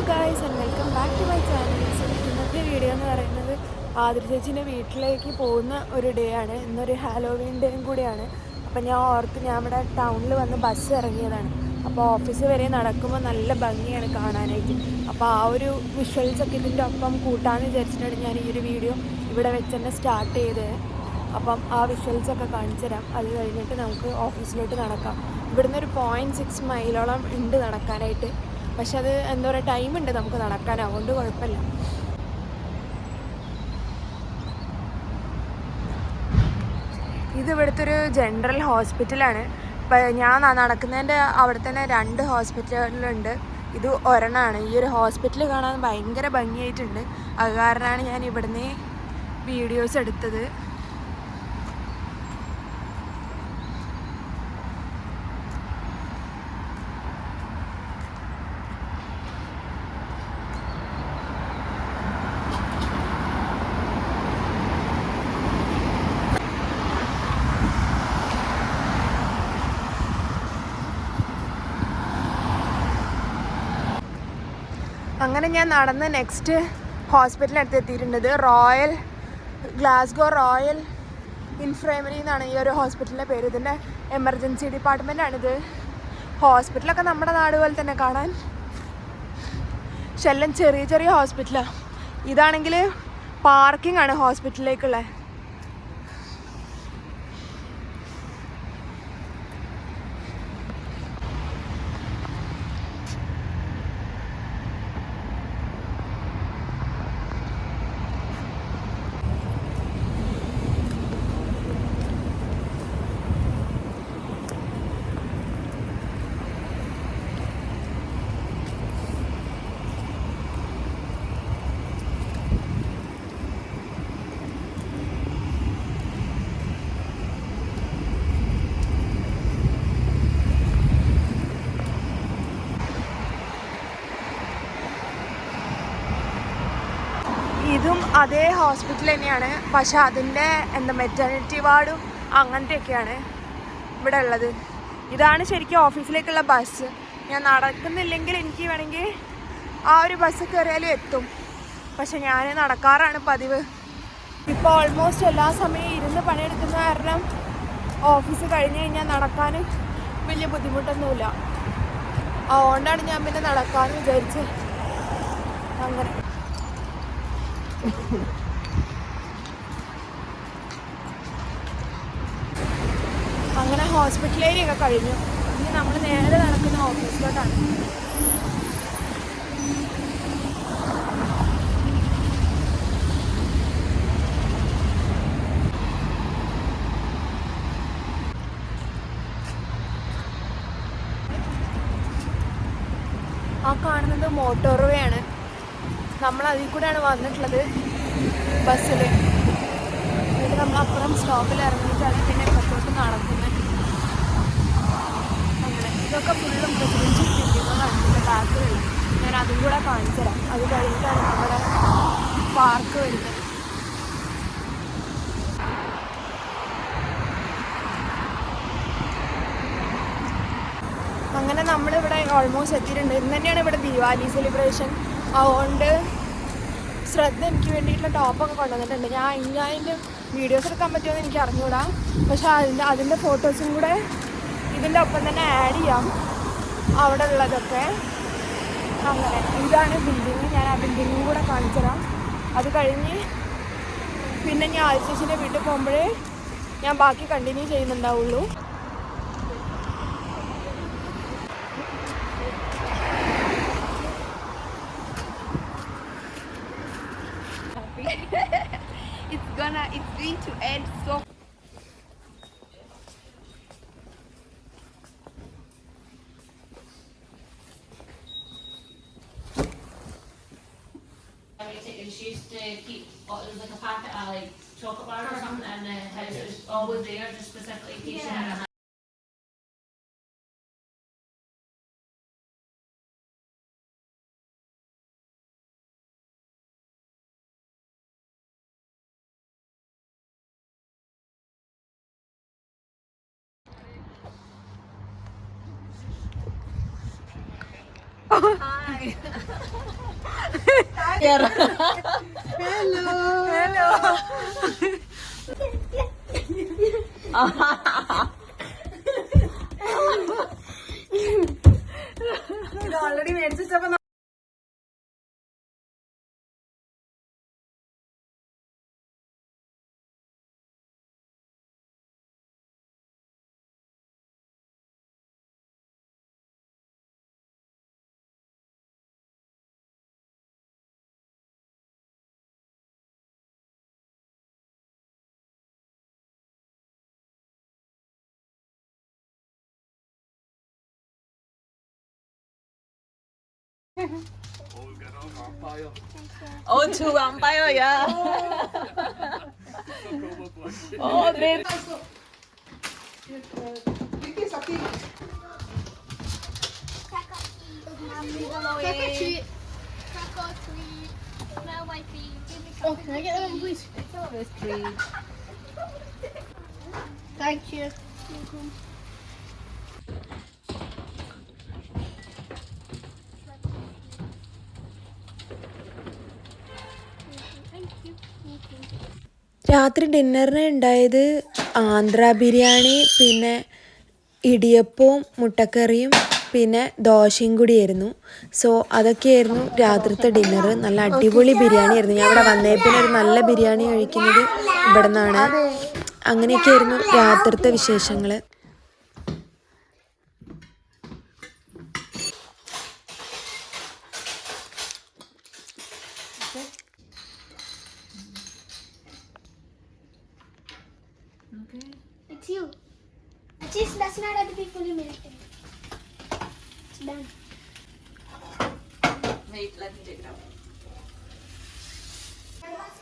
Guys and welcome back to my channel. So ഇന്നത്തെ video എന്ന് പറയുന്നത് ആതിര ചേച്ചീൻ്റെ വീട്ടിലേക്ക് പോകുന്ന ഒരു ഡേ ആണ്. ഇന്നൊരു ഹാലോവീൻ ഡേയും കൂടിയാണ്. അപ്പം ഞാൻ ഇവിടെ ടൗണിൽ വന്ന് ബസ് ഇറങ്ങിയതാണ്. അപ്പോൾ ഓഫീസ് വരെ നടക്കുമ്പോൾ നല്ല ഭംഗിയാണ് കാണാനായിട്ട്. അപ്പോൾ ആ ഒരു വിഷ്വൽസൊക്കെ ഇതിൻ്റെ ഒപ്പം കൂട്ടാമെന്ന് വിചാരിച്ചിട്ടാണ് ഞാൻ ഈ ഒരു വീഡിയോ ഇവിടെ വെച്ച് തന്നെ സ്റ്റാർട്ട് ചെയ്തത്. അപ്പം ആ വിഷ്വൽസൊക്കെ കാണിച്ചു തരാം. അത് കഴിഞ്ഞിട്ട് നമുക്ക് ഓഫീസിലോട്ട് നടക്കാം. ഇവിടുന്ന് ഒരു 0.6 മൈലോളം ഉണ്ട് നടക്കാനായിട്ട്. പക്ഷെ അത് എന്താ പറയുക, ടൈമുണ്ട് നമുക്ക് നടക്കാൻ, അതുകൊണ്ട് കുഴപ്പമില്ല. ഇത് ഇവിടുത്തെ ഒരു ജനറൽ ഹോസ്പിറ്റലാണ്. ഇപ്പം ഞാൻ നടക്കുന്നതിൻ്റെ അവിടെ തന്നെ 2 ഹോസ്പിറ്റലുകളുണ്ട്. ഇത് ഒരെണ്ണമാണ്. ഈ ഒരു ഹോസ്പിറ്റൽ കാണാൻ ഭയങ്കര ഭംഗിയായിട്ടുണ്ട്. അത് കാരണമാണ് ഞാൻ ഇവിടുന്ന് വീഡിയോസ് എടുത്തത്. അങ്ങനെ ഞാൻ നടന്ന് നെക്സ്റ്റ് ഹോസ്പിറ്റലിനടുത്ത് എത്തിയിട്ടുണ്ട്. ഗ്ലാസ്ഗോ റോയൽ ഇൻഫ്രമറി എന്നാണ് ഈ ഒരു ഹോസ്പിറ്റലിൻ്റെ പേര്. ഇതിൻ്റെ എമർജൻസി ഡിപ്പാർട്ട്മെൻറ്റാണിത്. ഹോസ്പിറ്റലൊക്കെ നമ്മുടെ നാട് പോലെ തന്നെ കാണാൻ. പക്ഷെ എല്ലാം ചെറിയ ചെറിയ ഹോസ്പിറ്റലാണ്. ഇതാണെങ്കിൽ പാർക്കിംഗ് ആണ് ഹോസ്പിറ്റലിലേക്കുള്ള. ഇതും അതേ ഹോസ്പിറ്റൽ തന്നെയാണ്. പക്ഷെ അതിൻ്റെ മെറ്റേണിറ്റി വാർഡും അങ്ങനത്തെയൊക്കെയാണ് ഇവിടെ ഉള്ളത്. ഇതാണ് ശരിക്കും ഓഫീസിലേക്കുള്ള ബസ്. ഞാൻ നടക്കുന്നില്ലെങ്കിൽ എനിക്ക് വേണമെങ്കിൽ ആ ഒരു ബസ് കയറിയാലും എത്തും. പക്ഷെ ഞാൻ നടക്കാറാണ് പതിവ്. ഇപ്പോൾ ഓൾമോസ്റ്റ് എല്ലാ സമയവും ഇരുന്ന് പണിയെടുക്കുന്ന കാരണം ഓഫീസ് കഴിഞ്ഞ് കഴിഞ്ഞാൽ നടക്കാൻ വലിയ ബുദ്ധിമുട്ടൊന്നുമില്ല. അതുകൊണ്ടാണ് ഞാൻ പിന്നെ നടക്കാമെന്ന് വിചാരിച്ചത്. അങ്ങനെ ഹോസ്പിറ്റൽ ഏരിയ ഒക്കെ കഴിഞ്ഞു. ഇനി നമ്മൾ നേരെ നടക്കുന്ന ഓഫീസിലോട്ടാണ്. ആ കാണുന്നത് മോട്ടോർവേ ആണ്. നമ്മൾ അതിൽ കൂടെയാണ് വന്നിട്ടുള്ളത് ബസ്സിൽ. എന്നിട്ട് നമ്മളപ്പുറം സ്റ്റോപ്പിൽ ഇറങ്ങിയിട്ടാണ് പിന്നെ പുറത്തോട്ട് നടക്കുന്നത്. അങ്ങനെ ഇതൊക്കെ ഫുള്ളും പ്രസിഡൻഷ്യൽ ബിൽഡിങ്ങുകളാണ് ഇതിൻ്റെ ബാക്കിലുള്ള. ഞാൻ അതും കൂടെ കാണിച്ചു തരാം. അത് കഴിഞ്ഞിട്ടാണ് നമ്മുടെ പാർക്ക് വരുന്നത്. അങ്ങനെ നമ്മളിവിടെ ഓൾമോസ്റ്റ് എത്തിയിട്ടുണ്ട്. ഇന്ന് തന്നെയാണ് ഇവിടെ ദിവാലി സെലിബ്രേഷൻ. അതുകൊണ്ട് ശ്രദ്ധ എനിക്ക് വേണ്ടിയിട്ടുള്ള ടോപ്പൊക്കെ കൊണ്ടുവന്നിട്ടുണ്ട്. ഞാൻ അതിൻ്റെ വീഡിയോസ് എടുക്കാൻ പറ്റുമെന്ന് എനിക്ക് അറിഞ്ഞുകൂടാ. പക്ഷെ അതിൻ്റെ ഫോട്ടോസും കൂടെ ഇതിൻ്റെ ഒപ്പം തന്നെ ആഡ് ചെയ്യാം, അവിടെ ഉള്ളതൊക്കെ. അങ്ങനെ ഇതാണ് ബിൽഡിങ്. ഞാൻ ആ ബിൽഡിങ്ങും കൂടെ കാണിച്ചു തരാം. അത് കഴിഞ്ഞ് പിന്നെ ഞാൻ ആദിശേഷിൻ്റെ വീട്ടിൽ പോകുമ്പോഴേ ഞാൻ ബാക്കി continue ചെയ്യുന്നുണ്ടാവുള്ളൂ. It's going to end so. She used to keep, there was like a packet of like chocolate bars or something in the house. It was always there, just specifically in case she had a Hi. ഇത് already മേടിച്ചപ്പോ Oh, 2 vampire, yeah. Oh, great. Trick or treat. Smell my feet. Oh, can I get that one, please? Thank you. രാത്രി ഡിന്നറിന് ഉണ്ടായത് ആന്ധ്ര ബിരിയാണി, പിന്നെ ഇടിയപ്പവും മുട്ടക്കറിയും, പിന്നെ ദോശയും കൂടിയായിരുന്നു. So അതൊക്കെയായിരുന്നു രാത്രിത്തെ dinner. നല്ല അടിപൊളി ബിരിയാണി ആയിരുന്നു. ഞാൻ ഇവിടെ വന്നേ പിന്നെ ഒരു നല്ല ബിരിയാണി കഴിക്കുന്നത് ഇവിടെ നിന്നാണ്. അങ്ങനെയൊക്കെയായിരുന്നു രാത്രിത്തെ വിശേഷങ്ങൾ. It's you. Just that's not have to be fully melted. It's done. Wait, let me take it out.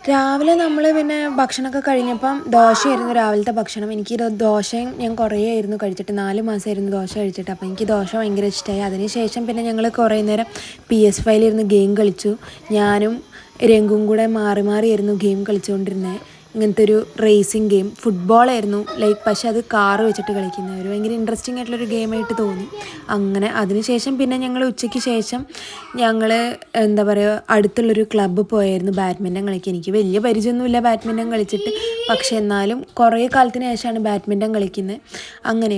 രാവിലെ നമ്മൾ പിന്നെ ഭക്ഷണമൊക്കെ കഴിഞ്ഞപ്പം ദോശയായിരുന്നു രാവിലത്തെ ഭക്ഷണം. എനിക്ക് ദോശയും ഞാൻ കുറേ ആയിരുന്നു കഴിച്ചിട്ട്, 4 മാസമായിരുന്നു ദോശ കഴിച്ചിട്ട്. അപ്പോൾ എനിക്ക് ദോശ ഭയങ്കര ഇഷ്ടമായി. അതിനുശേഷം പിന്നെ ഞങ്ങൾ കുറേ നേരം PS5 ഗെയിം കളിച്ചു. ഞാനും രംഗും കൂടെ മാറി മാറിയായിരുന്നു ഗെയിം കളിച്ചുകൊണ്ടിരുന്നത്. ഇങ്ങനത്തെ ഒരു റേസിംഗ് ഗെയിം, ഫുട്ബോളായിരുന്നു ലൈക്ക്, പക്ഷെ അത് കാറ് വെച്ചിട്ട് കളിക്കുന്ന ഒരു ഭയങ്കര ഇൻട്രസ്റ്റിംഗ് ആയിട്ടുള്ളൊരു ഗെയിമായിട്ട് തോന്നി. അങ്ങനെ അതിനുശേഷം പിന്നെ ഞങ്ങൾ ഉച്ചയ്ക്ക് ശേഷം ഞങ്ങൾ എന്താ പറയുക അടുത്തുള്ളൊരു ക്ലബ്ബ് പോയായിരുന്നു ബാഡ്മിൻ്റൺ കളിക്കുക. എനിക്ക് വലിയ പരിചയമൊന്നുമില്ല ബാഡ്മിൻ്റൺ കളിച്ചിട്ട്, പക്ഷെ എന്നാലും കുറേ കാലത്തിന് ശേഷമാണ് ബാഡ്മിൻ്റൺ കളിക്കുന്നത്. അങ്ങനെ